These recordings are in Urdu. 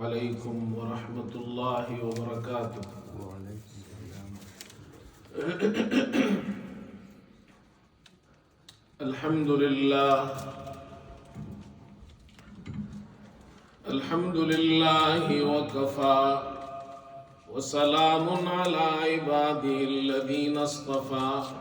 علیکم ورحمۃ اللہ وبرکاتہ۔ الحمد للہ وکفی وسلام علی عبادہ الذین اصطفی،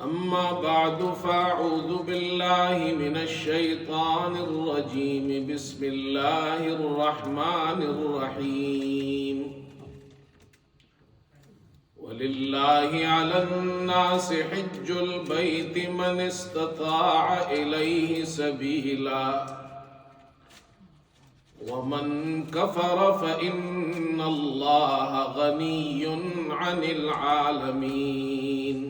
اما بعد فاعوذ باللہ من الشیطان الرجیم، بسم اللہ الرحمن الرحیم۔ وَلِلَّهِ عَلَى النَّاسِ حِجُّ الْبَيْتِ مَنِ اسْتَطَاعَ إِلَيْهِ سَبِيلًا وَمَنْ كَفَرَ فَإِنَّ اللَّهَ غَنِيٌّ عَنِ الْعَالَمِينَ۔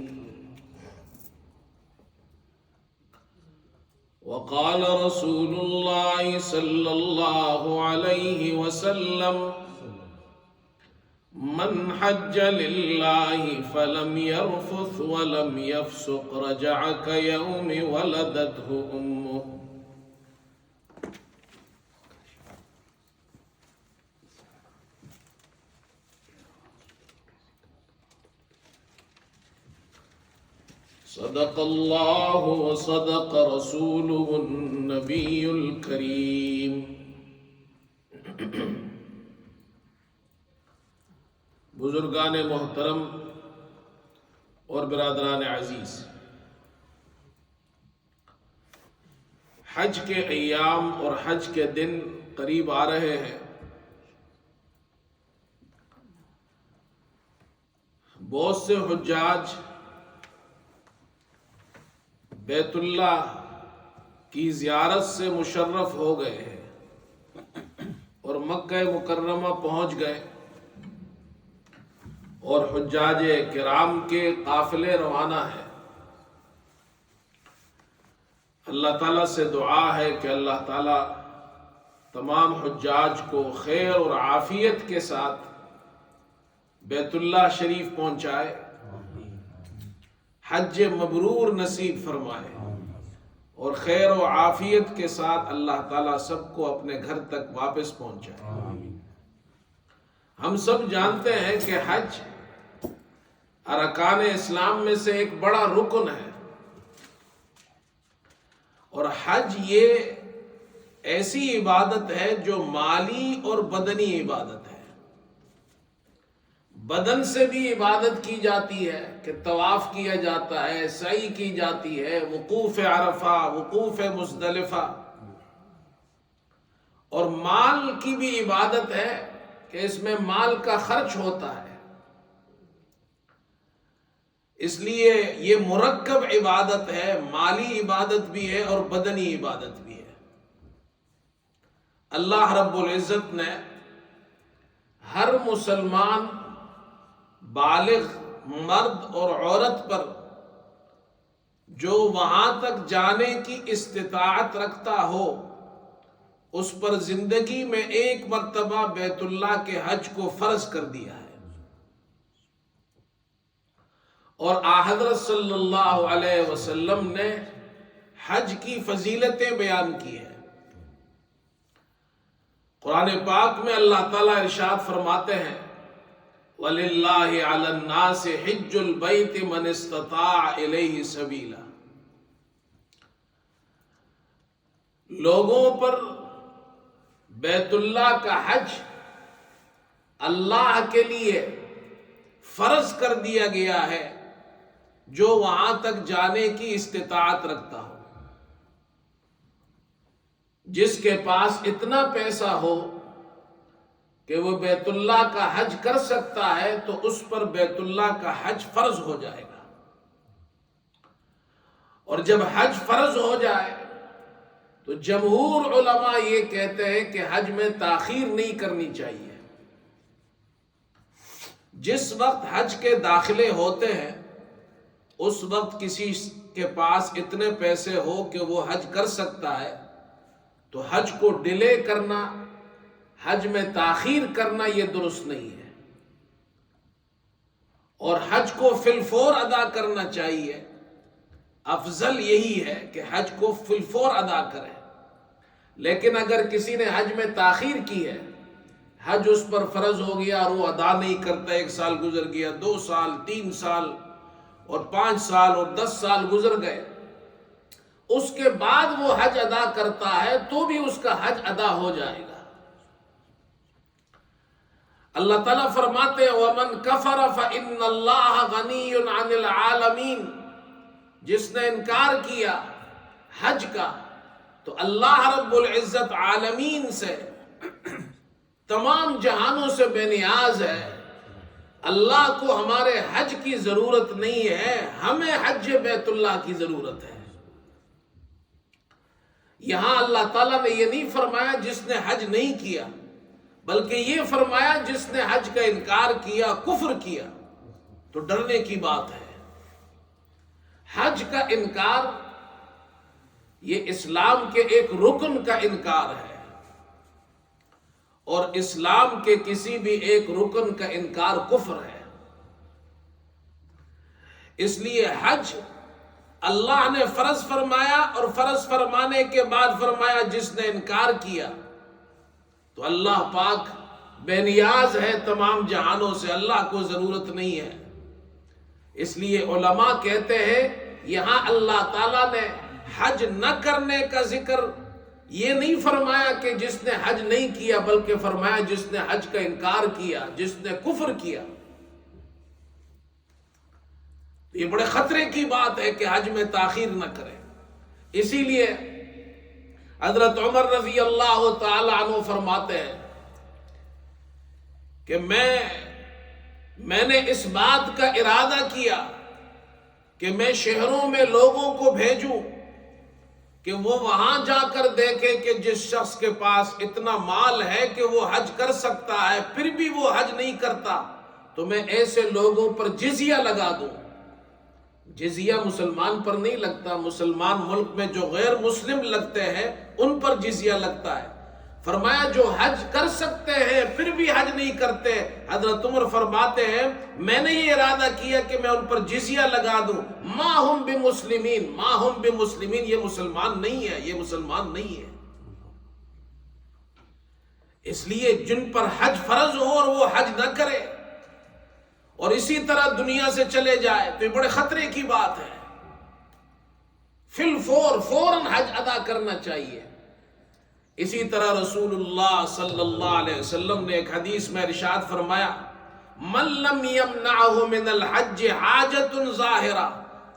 وقال رسول الله صلى الله عليه وسلم: من حج لله فلم يرفث ولم يفسق رجع كيوم ولدته أمه۔ صدق اللہ وصدق رسوله النبی الکریم۔ بزرگان محترم اور برادران عزیز، حج کے ایام اور حج کے دن قریب آ رہے ہیں۔ بہت سے حجاج بیت اللہ کی زیارت سے مشرف ہو گئے ہیں اور مکہ مکرمہ پہنچ گئے، اور حجاج کرام کے قافلے روانہ ہیں۔ اللہ تعالیٰ سے دعا ہے کہ اللہ تعالیٰ تمام حجاج کو خیر اور عافیت کے ساتھ بیت اللہ شریف پہنچائے، حج مبرور نصیب فرمائے، اور خیر و عافیت کے ساتھ اللہ تعالیٰ سب کو اپنے گھر تک واپس پہنچائے۔ ہم سب جانتے ہیں کہ حج ارکان اسلام میں سے ایک بڑا رکن ہے، اور حج یہ ایسی عبادت ہے جو مالی اور بدنی عبادت ہے۔ بدن سے بھی عبادت کی جاتی ہے کہ طواف کیا جاتا ہے، سعی کی جاتی ہے، وقوف عرفہ، وقوف مزدلفہ، اور مال کی بھی عبادت ہے کہ اس میں مال کا خرچ ہوتا ہے۔ اس لیے یہ مرکب عبادت ہے، مالی عبادت بھی ہے اور بدنی عبادت بھی ہے۔ اللہ رب العزت نے ہر مسلمان بالغ مرد اور عورت پر جو وہاں تک جانے کی استطاعت رکھتا ہو، اس پر زندگی میں ایک مرتبہ بیت اللہ کے حج کو فرض کر دیا ہے۔ اور حضرت صلی اللہ علیہ وسلم نے حج کی فضیلتیں بیان کی ہیں۔ قرآن پاک میں اللہ تعالیٰ ارشاد فرماتے ہیں: وَلِلَّهِ عَلَى النَّاسِ حِجُّ الْبَيْتِ مَنِ اسْتَطَاعَ إِلَيْهِ سَبِيلًا۔ لوگوں پر بیت اللہ کا حج اللہ کے لیے فرض کر دیا گیا ہے جو وہاں تک جانے کی استطاعت رکھتا ہو۔ جس کے پاس اتنا پیسہ ہو کہ وہ بیت اللہ کا حج کر سکتا ہے تو اس پر بیت اللہ کا حج فرض ہو جائے گا۔ اور جب حج فرض ہو جائے تو جمہور علماء یہ کہتے ہیں کہ حج میں تاخیر نہیں کرنی چاہیے۔ جس وقت حج کے داخلے ہوتے ہیں اس وقت کسی کے پاس اتنے پیسے ہو کہ وہ حج کر سکتا ہے تو حج کو ڈیلے کرنا، حج میں تاخیر کرنا یہ درست نہیں ہے، اور حج کو فی الفور ادا کرنا چاہیے۔ افضل یہی ہے کہ حج کو فی الفور ادا کریں، لیکن اگر کسی نے حج میں تاخیر کی ہے، حج اس پر فرض ہو گیا اور وہ ادا نہیں کرتا، 1 سال گزر گیا، 2 سال، 3 سال اور 5 سال اور 10 سال گزر گئے، اس کے بعد وہ حج ادا کرتا ہے تو بھی اس کا حج ادا ہو جائے گا۔ اللہ تعالیٰ فرماتے ہیں وَمَن كَفَرَ فَإِنَّ اللَّهَ غَنِيٌّ عَنِ الْعَالَمِينَ، جس نے انکار کیا حج کا تو اللہ رب العزت عالمین سے، تمام جہانوں سے بے نیاز ہے۔ اللہ کو ہمارے حج کی ضرورت نہیں ہے، ہمیں حج بیت اللہ کی ضرورت ہے۔ یہاں اللہ تعالیٰ نے یہ نہیں فرمایا جس نے حج نہیں کیا، بلکہ یہ فرمایا جس نے حج کا انکار کیا، کفر کیا، تو ڈرنے کی بات ہے۔ حج کا انکار یہ اسلام کے ایک رکن کا انکار ہے، اور اسلام کے کسی بھی ایک رکن کا انکار کفر ہے۔ اس لیے حج اللہ نے فرض فرمایا، اور فرض فرمانے کے بعد فرمایا جس نے انکار کیا تو اللہ پاک بے نیاز ہے تمام جہانوں سے، اللہ کو ضرورت نہیں ہے۔ اس لیے علماء کہتے ہیں یہاں اللہ تعالیٰ نے حج نہ کرنے کا ذکر یہ نہیں فرمایا کہ جس نے حج نہیں کیا، بلکہ فرمایا جس نے حج کا انکار کیا، جس نے کفر کیا۔ یہ بڑے خطرے کی بات ہے کہ حج میں تاخیر نہ کرے۔ اسی لیے حضرت عمر رضی اللہ تعالی عنہ فرماتے ہیں کہ میں نے اس بات کا ارادہ کیا کہ میں شہروں میں لوگوں کو بھیجوں کہ وہ وہاں جا کر دیکھیں کہ جس شخص کے پاس اتنا مال ہے کہ وہ حج کر سکتا ہے پھر بھی وہ حج نہیں کرتا، تو میں ایسے لوگوں پر جزیہ لگا دوں۔ جزیہ مسلمان پر نہیں لگتا، مسلمان ملک میں جو غیر مسلم لگتے ہیں ان پر جزیہ لگتا ہے۔ فرمایا جو حج کر سکتے ہیں پھر بھی حج نہیں کرتے، حضرت عمر فرماتے ہیں میں نے یہ ارادہ کیا کہ میں ان پر جزیہ لگا دوں۔ ما ہم بمسلمین، ما ہم بمسلمین، یہ مسلمان نہیں ہے، یہ مسلمان نہیں ہے۔ اس لیے جن پر حج فرض ہو اور وہ حج نہ کرے اور اسی طرح دنیا سے چلے جائے تو یہ بڑے خطرے کی بات ہے۔ فوراً حج ادا کرنا چاہیے۔ اسی طرح رسول اللہ صلی اللہ علیہ وسلم نے ایک حدیث میں ارشاد فرمایا من لم يمنعه من الحج حاجت ظاہرہ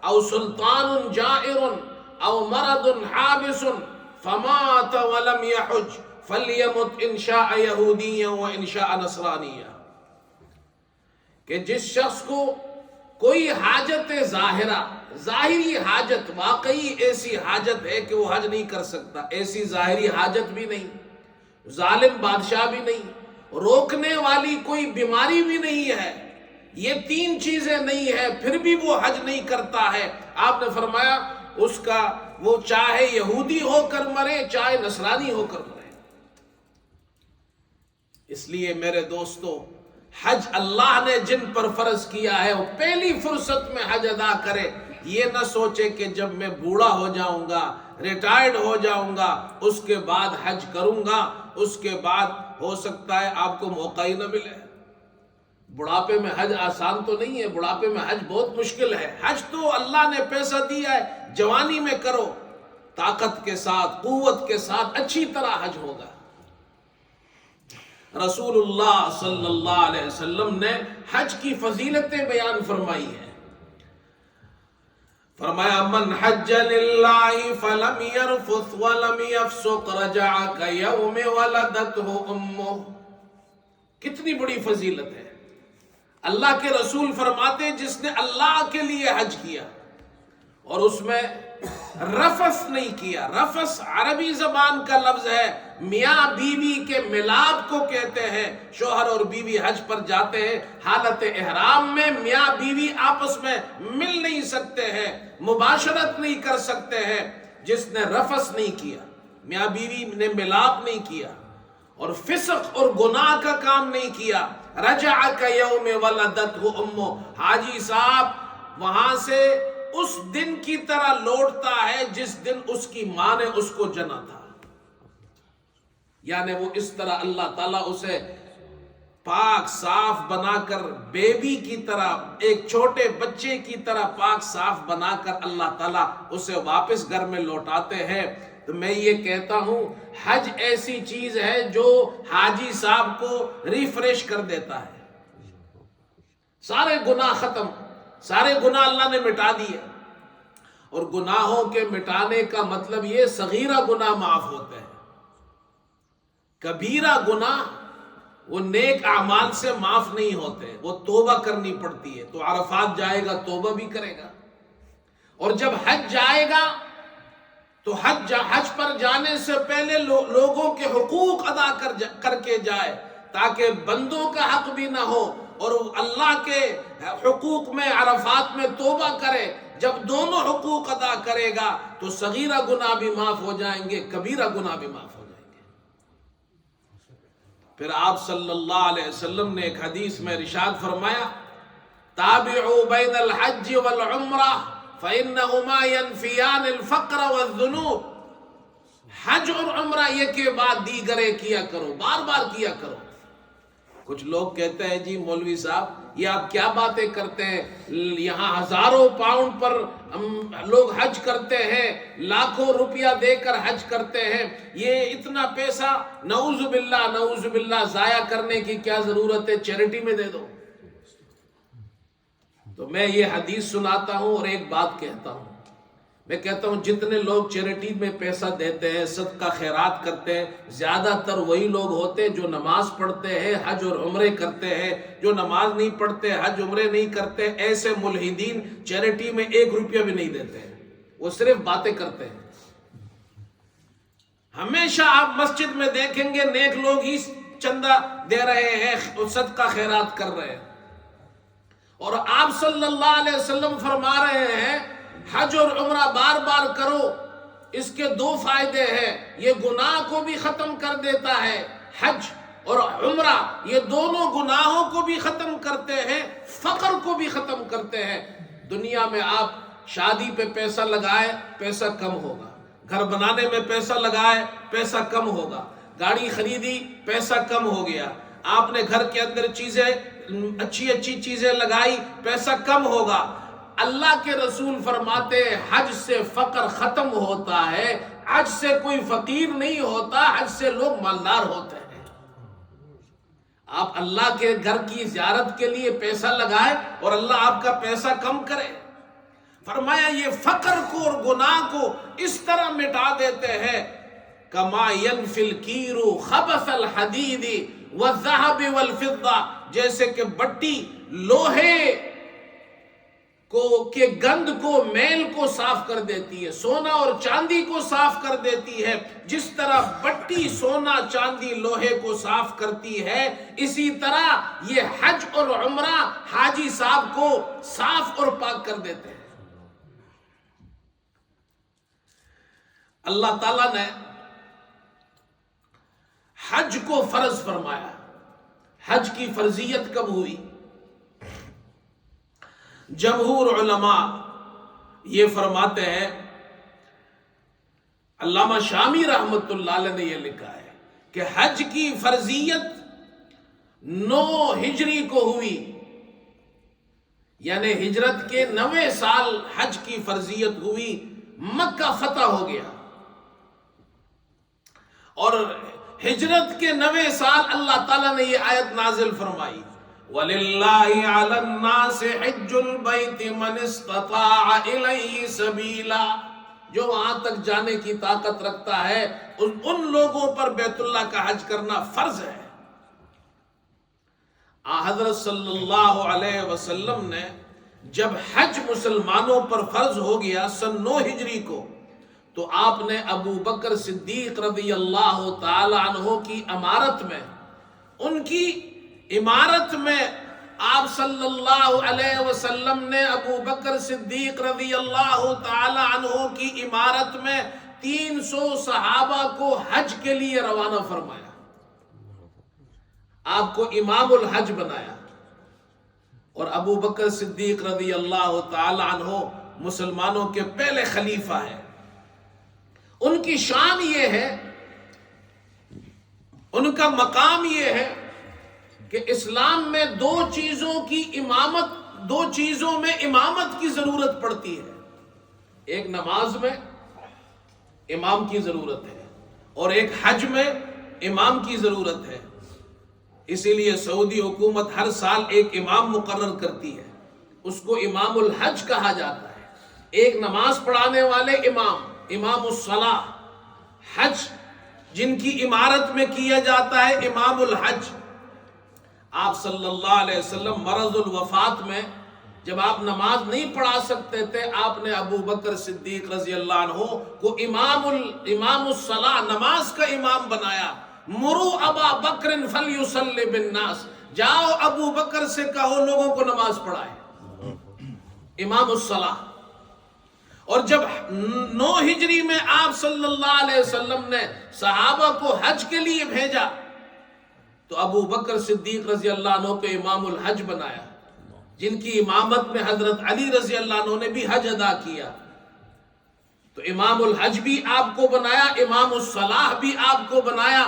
او سلطان جائر او مرض حابس فمات ولم يحج فلیمت ان شاء یہودیا و ان شاء نصرانیہ، کہ جس شخص کو کوئی حاجت ظاہرہ، ظاہری حاجت، واقعی ایسی حاجت ہے کہ وہ حج نہیں کر سکتا، ایسی ظاہری حاجت بھی نہیں، ظالم بادشاہ بھی نہیں، روکنے والی کوئی بیماری بھی نہیں ہے، یہ 3 چیزیں نہیں ہے پھر بھی وہ حج نہیں کرتا ہے، آپ نے فرمایا اس کا وہ چاہے یہودی ہو کر مرے چاہے نصرانی ہو کر مرے۔ اس لیے میرے دوستو، حج اللہ نے جن پر فرض کیا ہے وہ پہلی فرصت میں حج ادا کرے۔ یہ نہ سوچے کہ جب میں بوڑھا ہو جاؤں گا، ریٹائرڈ ہو جاؤں گا، اس کے بعد حج کروں گا، اس کے بعد ہو سکتا ہے آپ کو موقع ہی نہ ملے۔ بڑھاپے میں حج آسان تو نہیں ہے، بڑھاپے میں حج بہت مشکل ہے۔ حج تو اللہ نے پیسہ دیا ہے، جوانی میں کرو، طاقت کے ساتھ، قوت کے ساتھ اچھی طرح حج ہوگا۔ رسول اللہ صلی اللہ علیہ وسلم نے حج کی فضیلتیں بیان فرمائی ہیں۔ فرمایا من حج للہ فلم يرفث ولم يفسق رجع كيوم ولدته امه، کتنی بڑی فضیلت ہے۔ اللہ کے رسول فرماتے جس نے اللہ کے لیے حج کیا اور اس میں رفث نہیں کیا، رفث عربی زبان کا لفظ ہے، میاں بیوی کے ملاپ کو کہتے ہیں۔ شوہر اور بیوی حج پر جاتے ہیں، حالت احرام میں میاں بیوی آپس میں مل نہیں سکتے ہیں، مباشرت نہیں کر سکتے ہیں۔ جس نے رفث نہیں کیا، میاں بیوی نے ملاپ نہیں کیا اور فسق اور گناہ کا کام نہیں کیا، رجع کیوم ولدتہ امہ، حاجی صاحب وہاں سے اس دن کی طرح لوٹتا ہے جس دن اس کی ماں نے اس کو جنا تھا۔ یعنی وہ اس طرح اللہ تعالیٰ اسے پاک صاف بنا کر بیبی کی طرح، ایک چھوٹے بچے کی طرح پاک صاف بنا کر اللہ تعالیٰ اسے واپس گھر میں لوٹاتے ہیں۔ تو میں یہ کہتا ہوں حج ایسی چیز ہے جو حاجی صاحب کو ریفریش کر دیتا ہے، سارے گناہ ختم، سارے گناہ اللہ نے مٹا دیے۔ اور گناہوں کے مٹانے کا مطلب یہ صغیرہ گناہ معاف ہوتے ہیں، کبیرہ گناہ وہ نیک اعمال سے معاف نہیں ہوتے، وہ توبہ کرنی پڑتی ہے۔ تو عرفات جائے گا توبہ بھی کرے گا، اور جب حج جائے گا تو حج پر جانے سے پہلے لوگوں کے حقوق ادا کر کے جائے، تاکہ بندوں کا حق بھی نہ ہو اور اللہ کے حقوق میں عرفات میں توبہ کرے۔ جب دونوں حقوق ادا کرے گا تو صغیرہ گناہ بھی معاف ہو جائیں گے، کبیرہ گناہ بھی معاف ہو جائیں گے۔ پھر آپ صلی اللہ علیہ وسلم نے ایک حدیث میں ارشاد فرمایا، تابعوا بین الحج والعمرہ فإنہما ينفیان الفقر والذنوب۔ حج اور عمرہ یہ کے بعد دیگرے کیا کرو، بار بار کیا کرو۔ کچھ لوگ کہتے ہیں جی مولوی صاحب یہ آپ کیا باتیں کرتے ہیں، یہاں ہزاروں پاؤنڈ پر لوگ حج کرتے ہیں، لاکھوں روپیہ دے کر حج کرتے ہیں، یہ اتنا پیسہ نعوذ باللہ ضائع کرنے کی کیا ضرورت ہے، چیریٹی میں دے دو۔ تو میں یہ حدیث سناتا ہوں اور ایک بات کہتا ہوں، میں کہتا ہوں جتنے لوگ چیریٹی میں پیسہ دیتے ہیں، صدقہ خیرات کرتے ہیں، زیادہ تر وہی لوگ ہوتے ہیں جو نماز پڑھتے ہیں، حج اور عمرے کرتے ہیں۔ جو نماز نہیں پڑھتے، حج عمرے نہیں کرتے، ایسے ملحدین چیریٹی میں 1 روپیہ بھی نہیں دیتے ہیں، وہ صرف باتیں کرتے ہیں۔ ہمیشہ آپ مسجد میں دیکھیں گے نیک لوگ ہی چندہ دے رہے ہیں اور صدقہ خیرات کر رہے ہیں، اور آپ صلی اللہ علیہ وسلم فرما رہے ہیں حج اور عمرہ بار بار کرو، اس کے 2 فائدے ہیں، یہ گناہ کو بھی ختم کر دیتا ہے، حج اور عمرہ یہ دونوں گناہوں کو بھی ختم کرتے ہیں، فقر کو بھی ختم کرتے ہیں۔ دنیا میں آپ شادی پہ پیسہ لگائے پیسہ کم ہوگا، گھر بنانے میں پیسہ لگائے پیسہ کم ہوگا، گاڑی خریدی پیسہ کم ہو گیا، آپ نے گھر کے اندر اچھی چیزیں لگائی پیسہ کم ہوگا۔ اللہ کے رسول فرماتے ہیں حج سے فقر ختم ہوتا ہے، حج سے کوئی فقیر نہیں ہوتا، حج سے لوگ مالدار ہوتے ہیں۔ آپ اللہ کے گھر کی زیارت کے لیے پیسہ لگائے اور اللہ آپ کا پیسہ کم کرے۔ فرمایا یہ فقر کو اور گناہ کو اس طرح مٹا دیتے ہیں، کما ينفی الکیر خبث الحدید والذهب والفضہ، جیسے کہ بٹی لوہے کے گند کو، میل کو صاف کر دیتی ہے، سونا اور چاندی کو صاف کر دیتی ہے، جس طرح بٹی سونا چاندی لوہے کو صاف کرتی ہے، اسی طرح یہ حج اور عمرہ حاجی صاحب کو صاف اور پاک کر دیتے ہیں۔ اللہ تعالیٰ نے حج کو فرض فرمایا۔ حج کی فرضیت کب ہوئی؟ جمہور علماء یہ فرماتے ہیں، علامہ شامی رحمت اللہ علیہ نے یہ لکھا ہے کہ حج کی فرضیت 9 ہجری کو ہوئی، یعنی ہجرت کے 9ویں سال حج کی فرضیت ہوئی، مکہ فتح ہو گیا، اور ہجرت کے 9ویں سال اللہ تعالیٰ نے یہ آیت نازل فرمائی، وَلِلَّهِ عَلَى النَّاسِ حِجُّ الْبَيْتِ مَنِ اسْتَطَاعَ إِلَيْهِ سَبِيلًا، جو وہاں تک جانے کی طاقت رکھتا ہے ان لوگوں پر بیت اللہ کا حج کرنا فرض ہے۔ حضرت صلی اللہ علیہ وسلم نے جب حج مسلمانوں پر فرض ہو گیا سن 9 ہجری کو، تو آپ نے ابو بکر صدیق رضی اللہ تعالی عنہ کی امارت میں، ان کی امارت میں آپ صلی اللہ علیہ وسلم نے ابو بکر صدیق رضی اللہ تعالی عنہ کی امارت میں 300 صحابہ کو حج کے لیے روانہ فرمایا، آپ کو امام الحج بنایا، اور ابو بکر صدیق رضی اللہ تعالی عنہ مسلمانوں کے پہلے خلیفہ ہیں۔ ان کی شان یہ ہے ان کا مقام یہ ہے کہ اسلام میں دو چیزوں میں امامت کی ضرورت پڑتی ہے. ایک نماز میں امام کی ضرورت ہے اور ایک حج میں امام کی ضرورت ہے. اسی لیے سعودی حکومت ہر سال ایک امام مقرر کرتی ہے، اس کو امام الحج کہا جاتا ہے. ایک نماز پڑھانے والے امام الصلاح، حج جن کی عمارت میں کیا جاتا ہے امام الحج. آپ صلی اللہ علیہ وسلم مرض الوفات میں جب آپ نماز نہیں پڑھا سکتے تھے، آپ نے ابو بکر صدیق رضی اللہ عنہ کو امام الصلاح، نماز کا امام بنایا. مرو ابا بکر فلیصلی بالناس، جاؤ ابو بکر سے کہو لوگوں کو نماز پڑھائے. امام الصلاح. اور جب 9 ہجری میں آپ صلی اللہ علیہ وسلم نے صحابہ کو حج کے لیے بھیجا تو ابو بکر صدیق رضی اللہ عنہ کو امام الحج بنایا، جن کی امامت میں حضرت علی رضی اللہ عنہ نے بھی حج ادا کیا. تو امام الحج بھی آپ کو بنایا، امام الصلاح بھی آپ کو بنایا.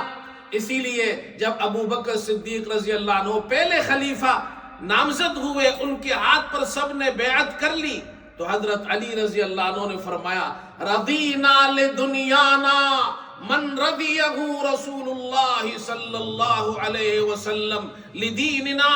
اسی لیے جب ابو بکر صدیق رضی اللہ عنہ پہلے خلیفہ نامزد ہوئے، ان کے ہاتھ پر سب نے بیعت کر لی، تو حضرت علی رضی اللہ عنہ نے فرمایا رضینا لدنیانا من رضیہ رسول اللہ صلی اللہ علیہ وسلم لدیننا.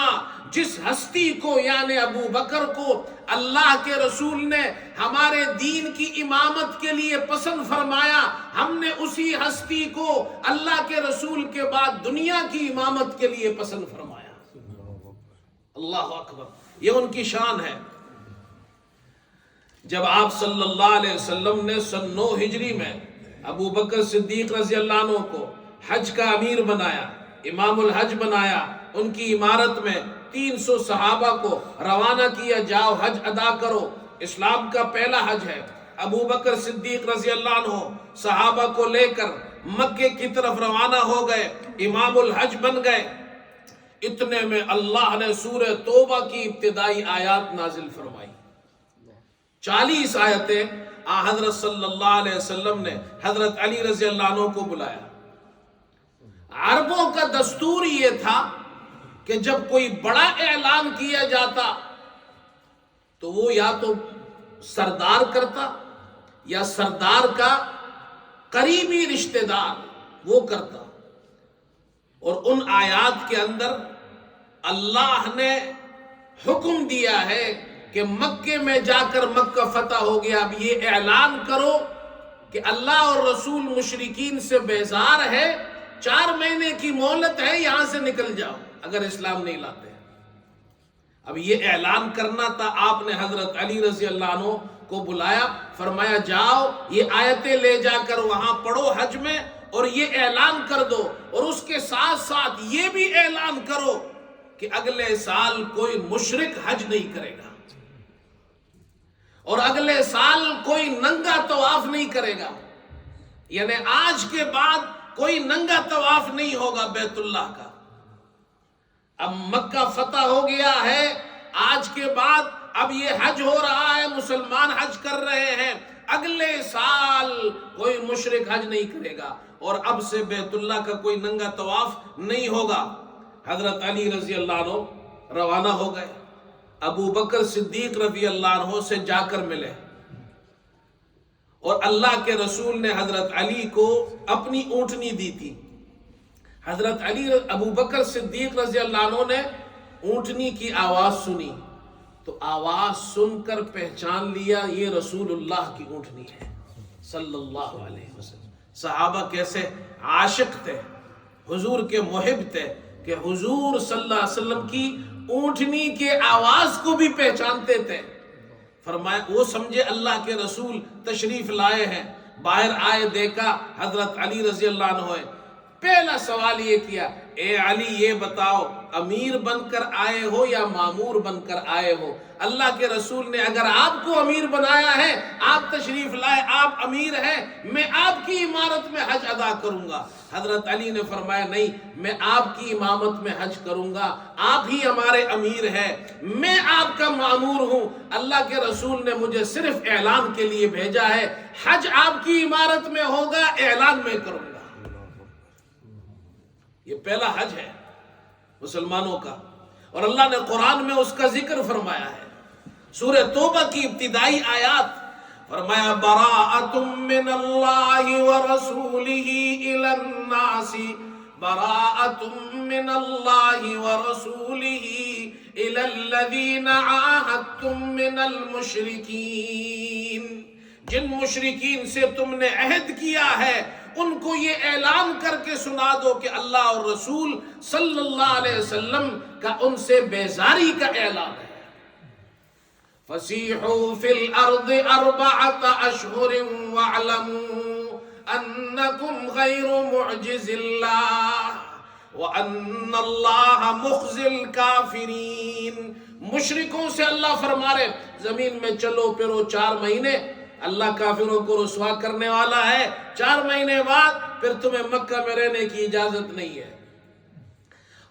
جس ہستی کو یعنی ابو بکر کو اللہ کے رسول نے ہمارے دین کی امامت کے لیے پسند فرمایا، ہم نے اسی ہستی کو اللہ کے رسول کے بعد دنیا کی امامت کے لیے پسند فرمایا. اللہ اکبر، یہ ان کی شان ہے. جب آپ صلی اللہ علیہ وسلم نے سن 9 ہجری میں ابو بکر صدیق رضی اللہ عنہ کو حج کا امیر بنایا، امام الحج بنایا، ان کی عمارت میں 300 صحابہ کو روانہ کیا، جاؤ حج ادا کرو. اسلام کا پہلا حج ہے. ابو بکر صدیق رضی اللہ عنہ صحابہ کو لے کر مکے کی طرف روانہ ہو گئے، امام الحج بن گئے. اتنے میں اللہ نے سورہ توبہ کی ابتدائی آیات نازل فرمائی. 40 آیتیں حضرت صلی اللہ علیہ وسلم نے حضرت علی رضی اللہ عنہ کو بلایا. عربوں کا دستور یہ تھا کہ جب کوئی بڑا اعلان کیا جاتا تو وہ یا تو سردار کرتا یا سردار کا قریبی رشتہ دار وہ کرتا. اور ان آیات کے اندر اللہ نے حکم دیا ہے کہ مکے میں جا کر مکہ فتح ہو گیا، اب یہ اعلان کرو کہ اللہ اور رسول مشرکین سے بیزار ہے، 4 مہینے کی مہلت ہے، یہاں سے نکل جاؤ اگر اسلام نہیں لاتے. اب یہ اعلان کرنا تھا. آپ نے حضرت علی رضی اللہ عنہ کو بلایا، فرمایا جاؤ یہ آیتیں لے جا کر وہاں پڑھو حج میں اور یہ اعلان کر دو، اور اس کے ساتھ ساتھ یہ بھی اعلان کرو کہ اگلے سال کوئی مشرک حج نہیں کرے گا اور اگلے سال کوئی ننگا طواف نہیں کرے گا. یعنی آج کے بعد کوئی ننگا طواف نہیں ہوگا بیت اللہ کا. اب مکہ فتح ہو گیا ہے، آج کے بعد اب یہ حج ہو رہا ہے، مسلمان حج کر رہے ہیں، اگلے سال کوئی مشرک حج نہیں کرے گا اور اب سے بیت اللہ کا کوئی ننگا طواف نہیں ہوگا. حضرت علی رضی اللہ عنہ روانہ ہو گئے. ابو بکر صدیق رضی اللہ عنہ سے جا کر ملے اور اللہ کے رسول نے حضرت علی کو اپنی اونٹنی دی تھی. حضرت ابو بکر صدیق رضی اللہ عنہ نے اونٹنی کی آواز سنی تو آواز سن کر پہچان لیا یہ رسول اللہ کی اونٹنی ہے صلی اللہ علیہ وسلم. صحابہ کیسے عاشق تھے، حضور کے محب تھے کہ حضور صلی اللہ علیہ وسلم کی اونٹنی کے آواز کو بھی پہچانتے تھے. فرمایا وہ سمجھے اللہ کے رسول تشریف لائے ہیں. باہر آئے، دیکھا حضرت علی رضی اللہ عنہ ہے. پہلا سوال یہ کیا، اے علی یہ بتاؤ امیر بن کر آئے ہو یا مامور بن کر آئے ہو؟ اللہ کے رسول نے اگر آپ کو امیر بنایا ہے، آپ تشریف لائے، آپ امیر ہیں، میں آپ کی امارت میں حج ادا کروں گا. حضرت علی نے فرمایا نہیں، میں آپ کی امامت میں حج کروں گا، آپ ہی ہمارے امیر ہیں، میں آپ کا مامور ہوں. اللہ کے رسول نے مجھے صرف اعلان کے لیے بھیجا ہے، حج آپ کی امارت میں ہوگا، اعلان میں کروں گا. یہ پہلا حج ہے مسلمانوں کا، اور اللہ نے قرآن میں اس کا ذکر فرمایا ہے۔ سورہ توبہ کی ابتدائی آیات فرمایا براءۃ من اللہ ورسولہ الی الناس، براءۃ من اللہ ورسولہ الی الذین عاہدتم من المشرکین، جن مشرکین سے تم نے عہد کیا ہے ان کو یہ اعلان کر کے سنا دو کہ اللہ اور رسول صلی اللہ علیہ وسلم کا ان سے بیزاری کا اعلان ہے۔ فَسِيحُوا فِي الْأَرْضِ أَرْبَعَةَ أَشْهُرٍ وَاعْلَمُوا أَنَّكُمْ غَيْرُ مُعْجِزِ اللَّهِ وَأَنَّ اللَّهَ مُخْزِي الْكَافِرِينَ۔ مشرکوں سے اللہ فرما رہے زمین میں چلو پھرو 4 مہینے، اللہ کافروں کو رسوا کرنے والا ہے، 4 مہینے بعد پھر تمہیں مکہ میں رہنے کی اجازت نہیں ہے۔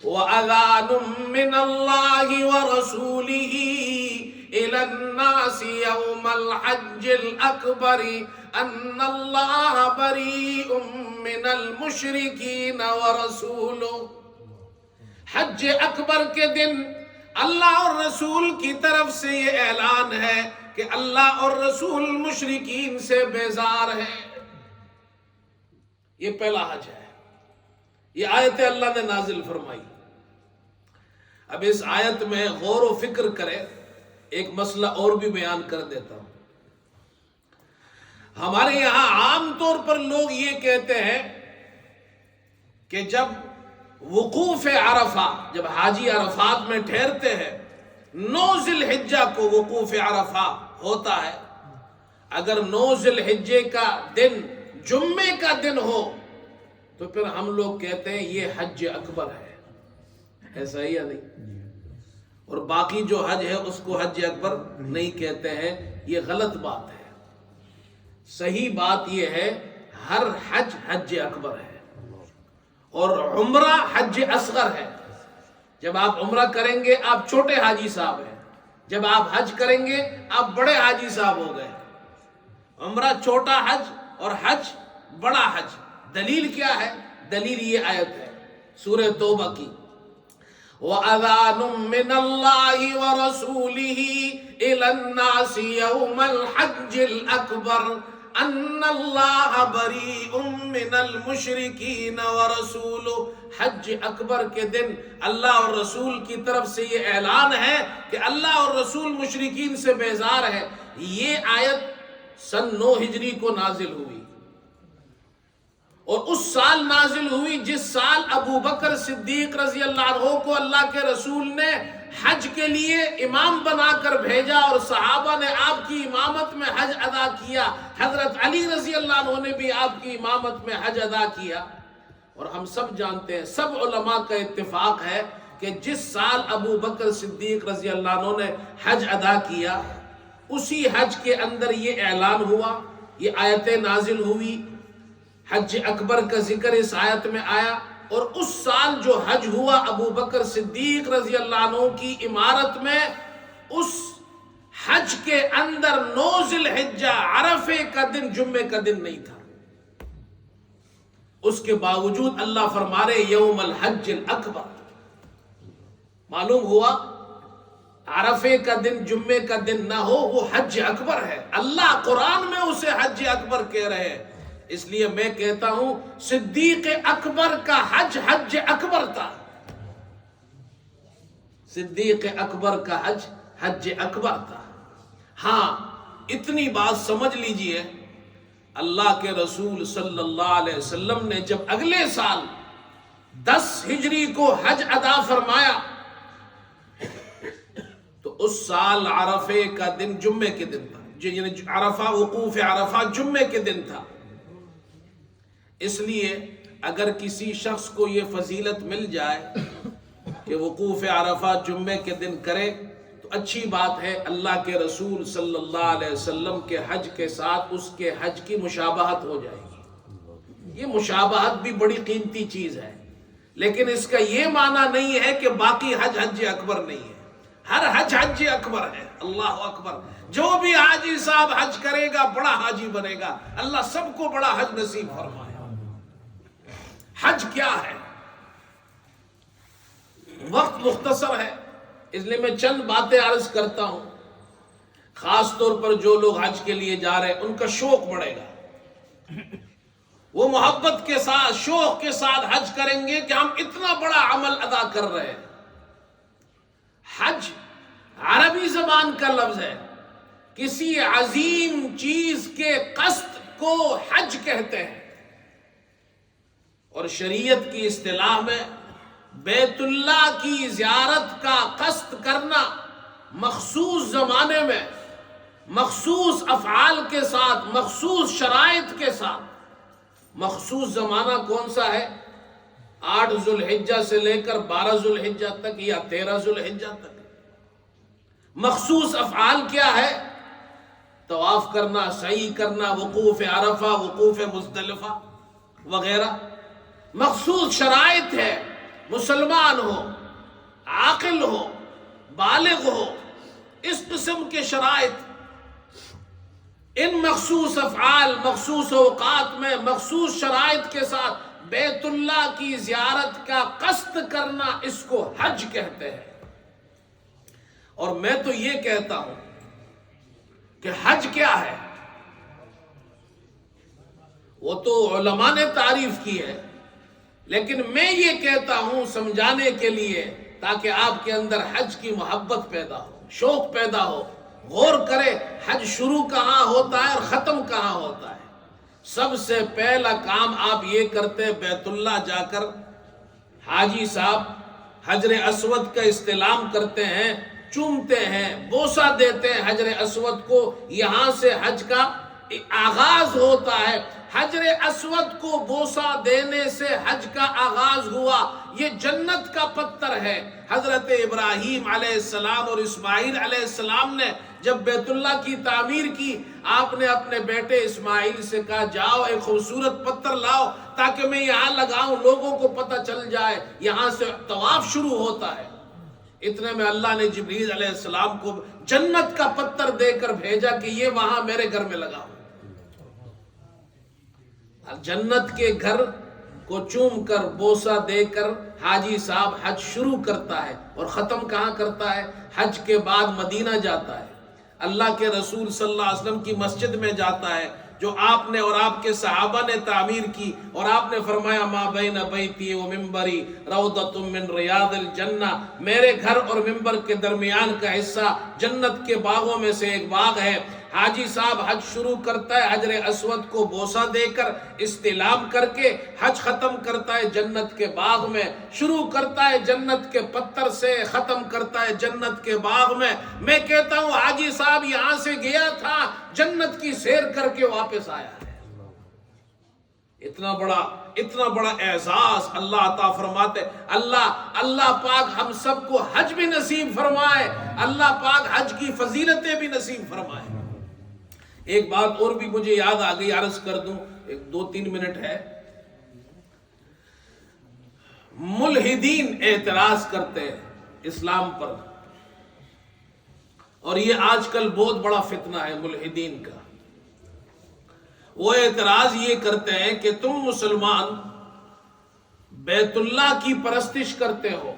وَأَذَانٌ مِّنَ اللَّهِ وَرَسُولِهِ إِلَى النَّاسِ يَوْمَ الْحَجِّ الْأَكْبَرِ أَنَّ اللَّهَ بَرِيءٌ مِّنَ الْمُشْرِكِينَ وَرَسُولُهُ۔ حج اکبر کے دن اللہ اور رسول کی طرف سے یہ اعلان ہے کہ اللہ اور رسول مشرکین سے بیزار ہے۔ یہ پہلا حج ہے، یہ آیت اللہ نے نازل فرمائی۔ اب اس آیت میں غور و فکر کرے، ایک مسئلہ اور بھی بیان کر دیتا ہوں۔ ہمارے یہاں عام طور پر لوگ یہ کہتے ہیں کہ جب وقوف عرفہ، جب حاجی عرفات میں ٹھہرتے ہیں، 9 ذی الحجہ کو وقوف عرفہ ہوتا ہے، اگر 9 ذی الحجہ کا دن جمعے کا دن ہو تو پھر ہم لوگ کہتے ہیں یہ حج اکبر ہے۔ ایسا ہی یا نہیں؟ اور باقی جو حج ہے اس کو حج اکبر نہیں کہتے ہیں، یہ غلط بات ہے۔ صحیح بات یہ ہے ہر حج حج اکبر ہے، اور عمرہ حج اصغر ہے۔ جب آپ عمرہ کریں گے آپ چھوٹے حاجی صاحب ہیں، جب آپ حج کریں گے آپ بڑے حاجی صاحب ہو گئے۔ عمرہ چھوٹا حج اور حج بڑا حج۔ دلیل کیا ہے؟ دلیل یہ آیت ہے سورہ توبہ کی، وَأَذَانٌ مِّنَ اللَّهِ وَرَسُولِهِ إِلَى النَّاسِ يَوْمَ الْحَجِّ الْأَكْبَرِ أَنَّ اللَّهَ بَرِيءٌ مِّنَ الْمُشْرِكِينَ وَرَسُولُهُ۔ حج اکبر کے دن اللہ اور رسول کی طرف سے یہ اعلان ہے کہ اللہ اور رسول مشرکین سے بیزار ہے۔ یہ آیت سن 9 ہجری کو نازل ہوئی، اور اس سال نازل ہوئی جس سال ابو بکر صدیق رضی اللہ عنہ کو اللہ کے رسول نے حج کے لیے امام بنا کر بھیجا، اور صحابہ نے آپ کی امامت میں حج ادا کیا۔ حضرت علی رضی اللہ عنہ نے بھی آپ کی امامت میں حج ادا کیا۔ اور ہم سب جانتے ہیں، سب علماء کا اتفاق ہے کہ جس سال ابو بکر صدیق رضی اللہ عنہ نے حج ادا کیا، اسی حج کے اندر یہ اعلان ہوا، یہ آیتیں نازل ہوئی، حج اکبر کا ذکر اس آیت میں آیا۔ اور اس سال جو حج ہوا ابو بکر صدیق رضی اللہ عنہ کی امارت میں، اس حج کے اندر 9 ذی الحجہ عرفے کا دن جمعے کا دن نہیں تھا۔ اس کے باوجود اللہ فرما رہے یوم الحج الاکبر۔ معلوم ہوا عرفے کا دن جمعے کا دن نہ ہو، وہ حج اکبر ہے۔ اللہ قرآن میں اسے حج اکبر کہہ رہے ہیں۔ اس لیے میں کہتا ہوں صدیق اکبر کا حج حج اکبر تھا، صدیق اکبر کا حج حج اکبر تھا۔ ہاں اتنی بات سمجھ لیجئے، اللہ کے رسول صلی اللہ علیہ وسلم نے جب اگلے سال 10 ہجری کو حج ادا فرمایا تو اس سال عرفے کا دن جمعے کے دن تھا، یعنی عرفہ، وقوف عرفہ جمعے کے دن تھا۔ اس لیے اگر کسی شخص کو یہ فضیلت مل جائے کہ وقوف عرفہ جمعے کے دن کرے تو اچھی بات ہے، اللہ کے رسول صلی اللہ علیہ وسلم کے حج کے ساتھ اس کے حج کی مشابہت ہو جائے گی۔ یہ مشابہت بھی بڑی قیمتی چیز ہے، لیکن اس کا یہ معنی نہیں ہے کہ باقی حج حج اکبر نہیں ہے۔ ہر حج حج اکبر ہے۔ اللہ اکبر۔ جو بھی حاجی صاحب حج کرے گا بڑا حاجی بنے گا۔ اللہ سب کو بڑا حج نصیب فرمائے۔ حج کیا ہے؟ وقت مختصر ہے، اس لیے میں چند باتیں عرض کرتا ہوں. خاص طور پر جو لوگ حج کے لیے جا رہے ہیں ان کا شوق بڑھے گا، وہ محبت کے ساتھ شوق کے ساتھ حج کریں گے کہ ہم اتنا بڑا عمل ادا کر رہے ہیں. حج عربی زبان کا لفظ ہے، کسی عظیم چیز کے قصد کو حج کہتے ہیں، اور شریعت کی اصطلاح میں بیت اللہ کی زیارت کا قصد کرنا مخصوص زمانے میں مخصوص افعال کے ساتھ مخصوص شرائط کے ساتھ. مخصوص زمانہ کون سا ہے؟ 8 ذوالحجہ سے لے کر 12 ذوالحجہ تک یا 13 ذوالحجہ تک. مخصوص افعال کیا ہے؟ طواف کرنا، سعی کرنا، وقوف عرفہ، وقوف مزدلفہ وغیرہ. مخصوص شرائط ہے، مسلمان ہو، عاقل ہو، بالغ ہو، اس قسم کے شرائط. ان مخصوص افعال مخصوص اوقات میں مخصوص شرائط کے ساتھ بیت اللہ کی زیارت کا قصد کرنا، اس کو حج کہتے ہیں. اور میں تو یہ کہتا ہوں کہ حج کیا ہے، وہ تو علماء نے تعریف کی ہے، لیکن میں یہ کہتا ہوں سمجھانے کے لیے تاکہ آپ کے اندر حج کی محبت پیدا ہو، شوق پیدا ہو. غور کرے حج شروع کہاں ہوتا ہے اور ختم کہاں ہوتا ہے. سب سے پہلا کام آپ یہ کرتے بیت اللہ جا کر حاجی صاحب حجر اسود کا استلام کرتے ہیں، چومتے ہیں، بوسہ دیتے ہیں حجر اسود کو. یہاں سے حج کا آغاز ہوتا ہے. حجر اسود کو بوسہ دینے سے حج کا آغاز ہوا. یہ جنت کا پتھر ہے. حضرت ابراہیم علیہ السلام اور اسماعیل علیہ السلام نے جب بیت اللہ کی تعمیر کی، آپ نے اپنے بیٹے اسماعیل سے کہا جاؤ ایک خوبصورت پتھر لاؤ تاکہ میں یہاں لگاؤں، لوگوں کو پتہ چل جائے یہاں سے طواف شروع ہوتا ہے. اتنے میں اللہ نے جبریل علیہ السلام کو جنت کا پتھر دے کر بھیجا کہ یہ وہاں میرے گھر میں لگاؤ. جنت کے گھر کو چوم کر بوسہ دے کر حاجی صاحب حج شروع کرتا ہے اور ختم کہاں کرتا ہے؟ حج کے بعد مدینہ جاتا ہے، اللہ کے رسول صلی اللہ علیہ وسلم کی مسجد میں جاتا ہے جو آپ نے اور آپ کے صحابہ نے تعمیر کی، اور آپ نے فرمایا ما بین بیتی و منبری روضۃ من ریاض الجنہ، میرے گھر اور منبر کے درمیان کا حصہ جنت کے باغوں میں سے ایک باغ ہے. حاجی صاحب حج شروع کرتا ہے حجر اسود کو بوسہ دے کر استلام کر کے، حج ختم کرتا ہے جنت کے باغ میں. شروع کرتا ہے جنت کے پتھر سے، ختم کرتا ہے جنت کے باغ میں. میں کہتا ہوں حاجی صاحب یہاں سے گیا تھا، جنت کی سیر کر کے واپس آیا ہے. اتنا بڑا اعزاز اللہ عطا فرماتے. اللہ پاک ہم سب کو حج بھی نصیب فرمائے، اللہ پاک حج کی فضیلتیں بھی نصیب فرمائے. ایک بات اور بھی مجھے یاد آ گئی، عرض کر دوں، 2-3 منٹ ہے. ملحدین اعتراض کرتے ہیں اسلام پر، اور یہ آج کل بہت بڑا فتنہ ہے ملحدین کا. وہ اعتراض یہ کرتے ہیں کہ تم مسلمان بیت اللہ کی پرستش کرتے ہو،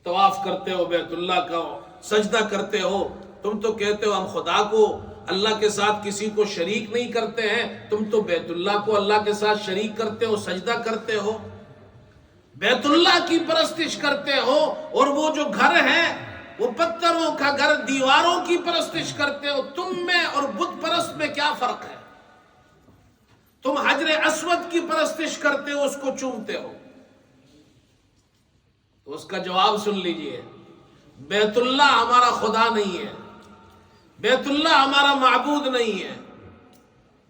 طواف کرتے ہو، بیت اللہ کا سجدہ کرتے ہو، تم تو کہتے ہو ہم خدا کو اللہ کے ساتھ کسی کو شریک نہیں کرتے ہیں، تم تو بیت اللہ کو اللہ کے ساتھ شریک کرتے ہو، سجدہ کرتے ہو، بیت اللہ کی پرستش کرتے ہو، اور وہ جو گھر ہے وہ پتھروں کا گھر، دیواروں کی پرستش کرتے ہو. تم میں اور بت پرست میں کیا فرق ہے؟ تم حجر اسود کی پرستش کرتے ہو، اس کو چومتے ہو. تو اس کا جواب سن لیجئے. بیت اللہ ہمارا خدا نہیں ہے، بیت اللہ ہمارا معبود نہیں ہے،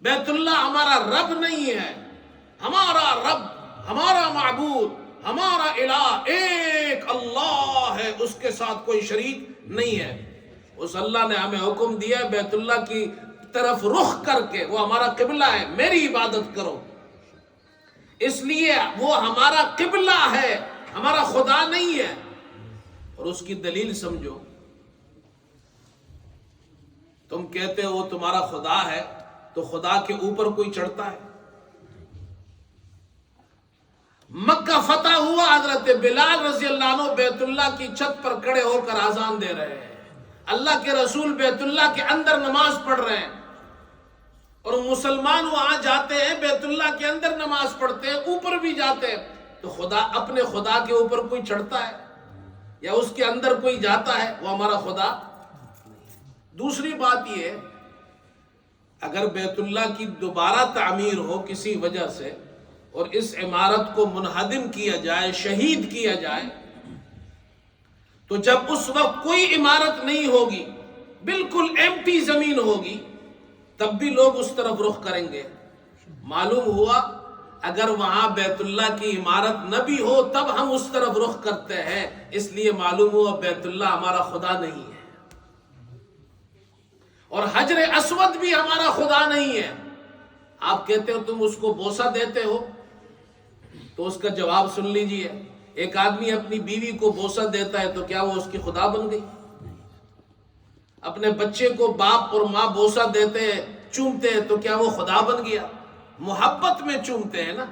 بیت اللہ ہمارا رب نہیں ہے. ہمارا رب، ہمارا معبود، ہمارا الہ ایک اللہ ہے، اس کے ساتھ کوئی شریک نہیں ہے. اس اللہ نے ہمیں حکم دیا ہے بیت اللہ کی طرف رخ کر کے، وہ ہمارا قبلہ ہے، میری عبادت کرو. اس لیے وہ ہمارا قبلہ ہے، ہمارا خدا نہیں ہے. اور اس کی دلیل سمجھو. تم کہتے ہو وہ تمہارا خدا ہے، تو خدا کے اوپر کوئی چڑھتا ہے؟ مکہ فتح ہوا، حضرت بلال رضی اللہ عنہ بیت اللہ کی چھت پر کھڑے ہو کر اذان دے رہے ہیں، اللہ کے رسول بیت اللہ کے اندر نماز پڑھ رہے ہیں، اور مسلمان وہاں جاتے ہیں بیت اللہ کے اندر نماز پڑھتے ہیں، اوپر بھی جاتے ہیں، تو خدا اپنے خدا کے اوپر کوئی چڑھتا ہے یا اس کے اندر کوئی جاتا ہے؟ وہ ہمارا خدا۔ دوسری بات یہ، اگر بیت اللہ کی دوبارہ تعمیر ہو کسی وجہ سے اور اس عمارت کو منہدم کیا جائے، شہید کیا جائے، تو جب اس وقت کوئی عمارت نہیں ہوگی، بالکل ایمٹی زمین ہوگی، تب بھی لوگ اس طرف رخ کریں گے۔ معلوم ہوا اگر وہاں بیت اللہ کی عمارت نہ بھی ہو تب ہم اس طرف رخ کرتے ہیں، اس لیے معلوم ہوا بیت اللہ ہمارا خدا نہیں ہے، اور حجر اسود بھی ہمارا خدا نہیں ہے۔ آپ کہتے ہو تم اس کو بوسہ دیتے ہو، تو اس کا جواب سن لیجئے۔ ایک آدمی اپنی بیوی کو بوسہ دیتا ہے تو کیا وہ اس کی خدا بن گئی؟ اپنے بچے کو باپ اور ماں بوسہ دیتے ہیں، چومتے ہیں، تو کیا وہ خدا بن گیا؟ محبت میں چومتے ہیں نا۔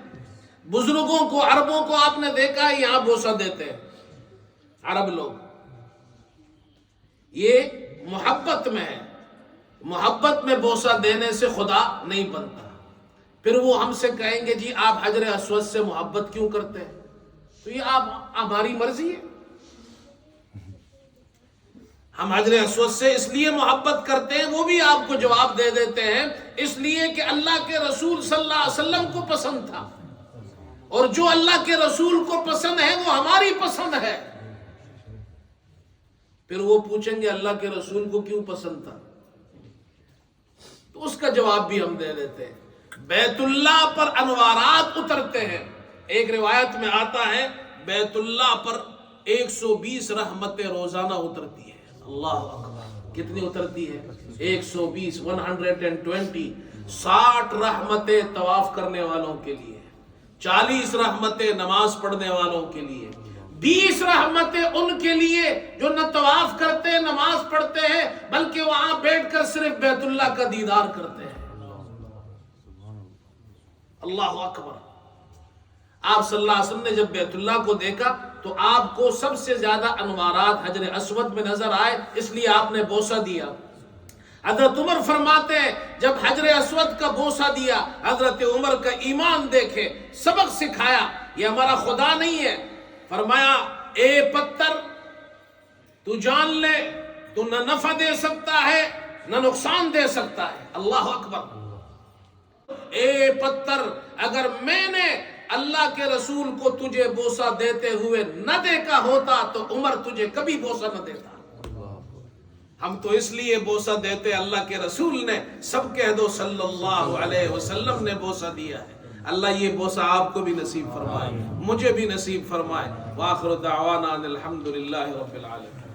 بزرگوں کو، عربوں کو آپ نے دیکھا ہے یہاں بوسہ دیتے ہیں، عرب لوگ، یہ محبت میں ہے۔ محبت میں بوسہ دینے سے خدا نہیں بنتا۔ پھر وہ ہم سے کہیں گے جی آپ حجر اسود سے محبت کیوں کرتے ہیں؟ تو یہ آپ ہماری مرضی ہے۔ ہم حجر اسود سے اس لیے محبت کرتے ہیں، وہ بھی آپ کو جواب دے دیتے ہیں، اس لیے کہ اللہ کے رسول صلی اللہ علیہ وسلم کو پسند تھا، اور جو اللہ کے رسول کو پسند ہے وہ ہماری پسند ہے۔ پھر وہ پوچھیں گے اللہ کے رسول کو کیوں پسند تھا؟ تو اس کا جواب بھی ہم دے دیتے ہیں۔ بیت اللہ پر انوارات اترتے ہیں۔ ایک روایت میں آتا ہے بیت اللہ پر 120 رحمتیں روزانہ اترتی ہے۔ اللہ اکبر، کتنی اترتی ہے؟ 120، 120۔ 60 رحمتیں طواف کرنے والوں کے لیے، 40 رحمتیں نماز پڑھنے والوں کے لیے، 20 رحمتیں ان کے لیے جو نہ طواف کرتے ہیں، نماز پڑھتے ہیں، بلکہ وہاں بیٹھ کر صرف بیت اللہ کا دیدار کرتے ہیں۔ اللہ اکبر۔ آپ صلی اللہ علیہ وسلم نے جب بیت اللہ کو دیکھا تو آپ کو سب سے زیادہ انوارات حجر اسود میں نظر آئے، اس لیے آپ نے بوسہ دیا۔ حضرت عمر فرماتے ہیں جب حجر اسود کا بوسہ دیا، حضرت عمر کا ایمان دیکھے، سبق سکھایا، یہ ہمارا خدا نہیں ہے۔ فرمایا اے پتھر تو جان لے تو نہ نفع دے سکتا ہے نہ نقصان دے سکتا ہے۔ اللہ اکبر۔ اے پتھر اگر میں نے اللہ کے رسول کو تجھے بوسہ دیتے ہوئے نہ دیکھا ہوتا تو عمر تجھے کبھی بوسہ نہ دیتا۔ ہم تو اس لیے بوسہ دیتے، اللہ کے رسول نے، سب کہہ دو صلی اللہ علیہ وسلم نے بوسہ دیا ہے۔ اللہ یہ بوسہ آپ کو بھی نصیب فرمائے، مجھے بھی نصیب فرمائے۔ وآخر دعوانا ان الحمدللہ رب العالمین۔